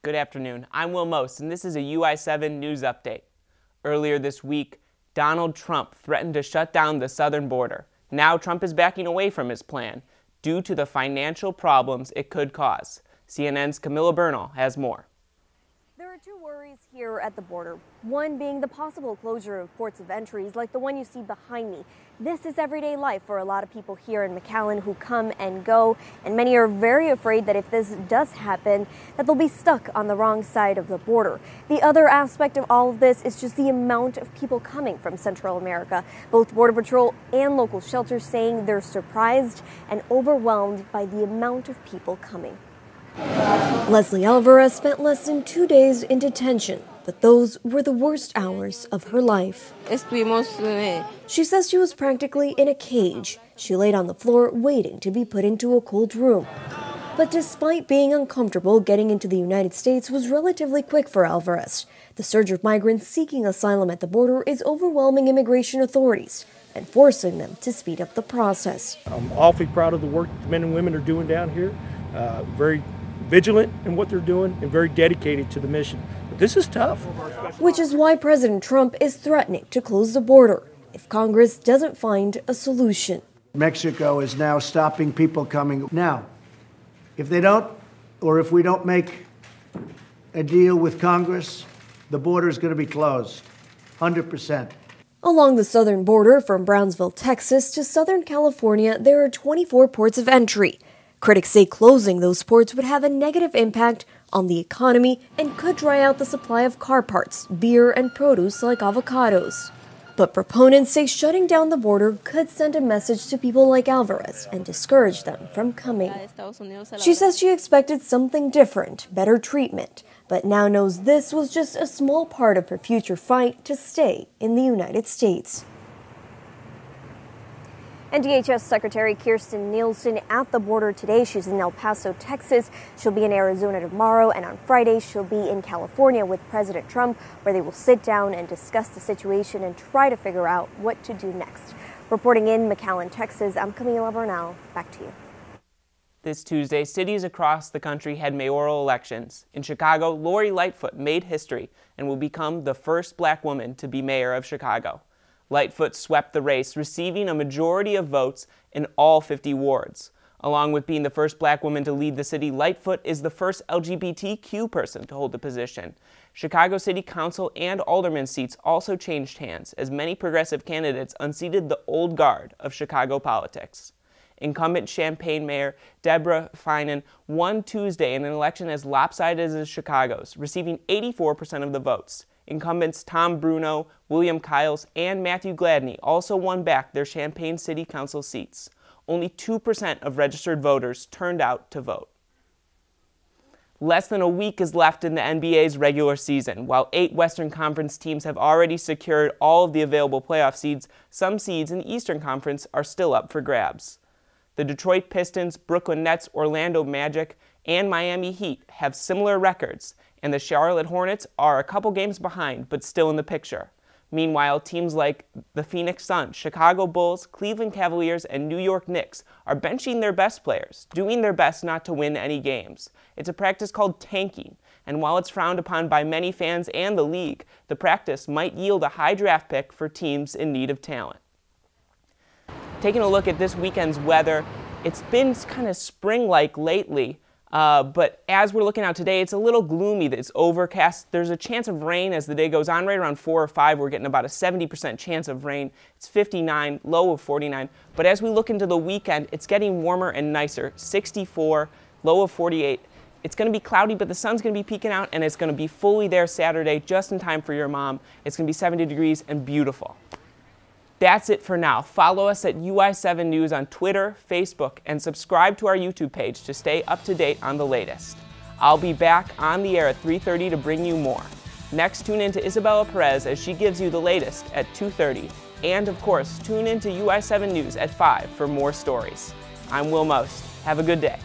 Good afternoon. I'm Will Most, and this is a UI7 news update. Earlier this week, Donald Trump threatened to shut down the southern border. Now Trump is backing away from his plan due to the financial problems it could cause. CNN's Camilla Bernal has more. There are two worries here at the border. One being the possible closure of ports of entries like the one you see behind me. This is everyday life for a lot of people here in McAllen who come and go, and many are very afraid that if this does happen, that they'll be stuck on the wrong side of the border. The other aspect of all of this is just the amount of people coming from Central America. Both Border Patrol and local shelters saying they're surprised and overwhelmed by the amount of people coming. Leslie Alvarez spent less than 2 days in detention, but those were the worst hours of her life. She says she was practically in a cage. She laid on the floor waiting to be put into a cold room. But despite being uncomfortable, getting into the United States was relatively quick for Alvarez. The surge of migrants seeking asylum at the border is overwhelming immigration authorities and forcing them to speed up the process. I'm awfully proud of the work the men and women are doing down here. Very vigilant in what they're doing and very dedicated to the mission. But this is tough. Which is why President Trump is threatening to close the border if Congress doesn't find a solution. Mexico is now stopping people coming. Now, if they don't, or if we don't make a deal with Congress, the border is going to be closed, 100%. Along the southern border from Brownsville, Texas to Southern California, there are 24 ports of entry. Critics say closing those ports would have a negative impact on the economy and could dry out the supply of car parts, beer, and produce like avocados. But proponents say shutting down the border could send a message to people like Alvarez and discourage them from coming. She says she expected something different, better treatment, but now knows this was just a small part of her future fight to stay in the United States. And DHS Secretary Kirstjen Nielsen at the border today. She's in El Paso, Texas. She'll be in Arizona tomorrow, and on Friday she'll be in California with President Trump, where they will sit down and discuss the situation and try to figure out what to do next. Reporting in McAllen, Texas, I'm Camilla Bernal. Back to you. This Tuesday, cities across the country had mayoral elections. In Chicago, Lori Lightfoot made history and will become the first black woman to be mayor of Chicago. Lightfoot swept the race, receiving a majority of votes in all 50 wards. Along with being the first black woman to lead the city, Lightfoot is the first LGBTQ person to hold the position. Chicago City Council and alderman seats also changed hands, as many progressive candidates unseated the old guard of Chicago politics. Incumbent Champaign Mayor Deborah Finan won Tuesday in an election as lopsided as Chicago's, receiving 84% of the votes. Incumbents Tom Bruno, William Kiles, and Matthew Gladney also won back their Champaign City Council seats. Only 2% of registered voters turned out to vote. Less than a week is left in the NBA's regular season. While 8 Western Conference teams have already secured all of the available playoff seeds, some seeds in the Eastern Conference are still up for grabs. The Detroit Pistons, Brooklyn Nets, Orlando Magic, and Miami Heat have similar records, and the Charlotte Hornets are a couple games behind, but still in the picture. Meanwhile, teams like the Phoenix Suns, Chicago Bulls, Cleveland Cavaliers, and New York Knicks are benching their best players, doing their best not to win any games. It's a practice called tanking, and while it's frowned upon by many fans and the league, the practice might yield a high draft pick for teams in need of talent. Taking a look at this weekend's weather, it's been kind of spring-like lately. But as we're looking out today, it's a little gloomy. It's overcast. There's a chance of rain as the day goes on. Right around 4 or 5, we're getting about a 70% chance of rain. It's 59, low of 49. But as we look into the weekend, it's getting warmer and nicer. 64, low of 48. It's going to be cloudy, but the sun's going to be peeking out, and it's going to be fully there Saturday, just in time for your mom. It's going to be 70 degrees and beautiful. That's it for now. Follow us at UI7 News on Twitter, Facebook, and subscribe to our YouTube page to stay up to date on the latest. I'll be back on the air at 3:30 to bring you more. Next, tune in to Isabella Perez as she gives you the latest at 2:30. And of course, tune in to UI7 News at 5 for more stories. I'm Will Most. Have a good day.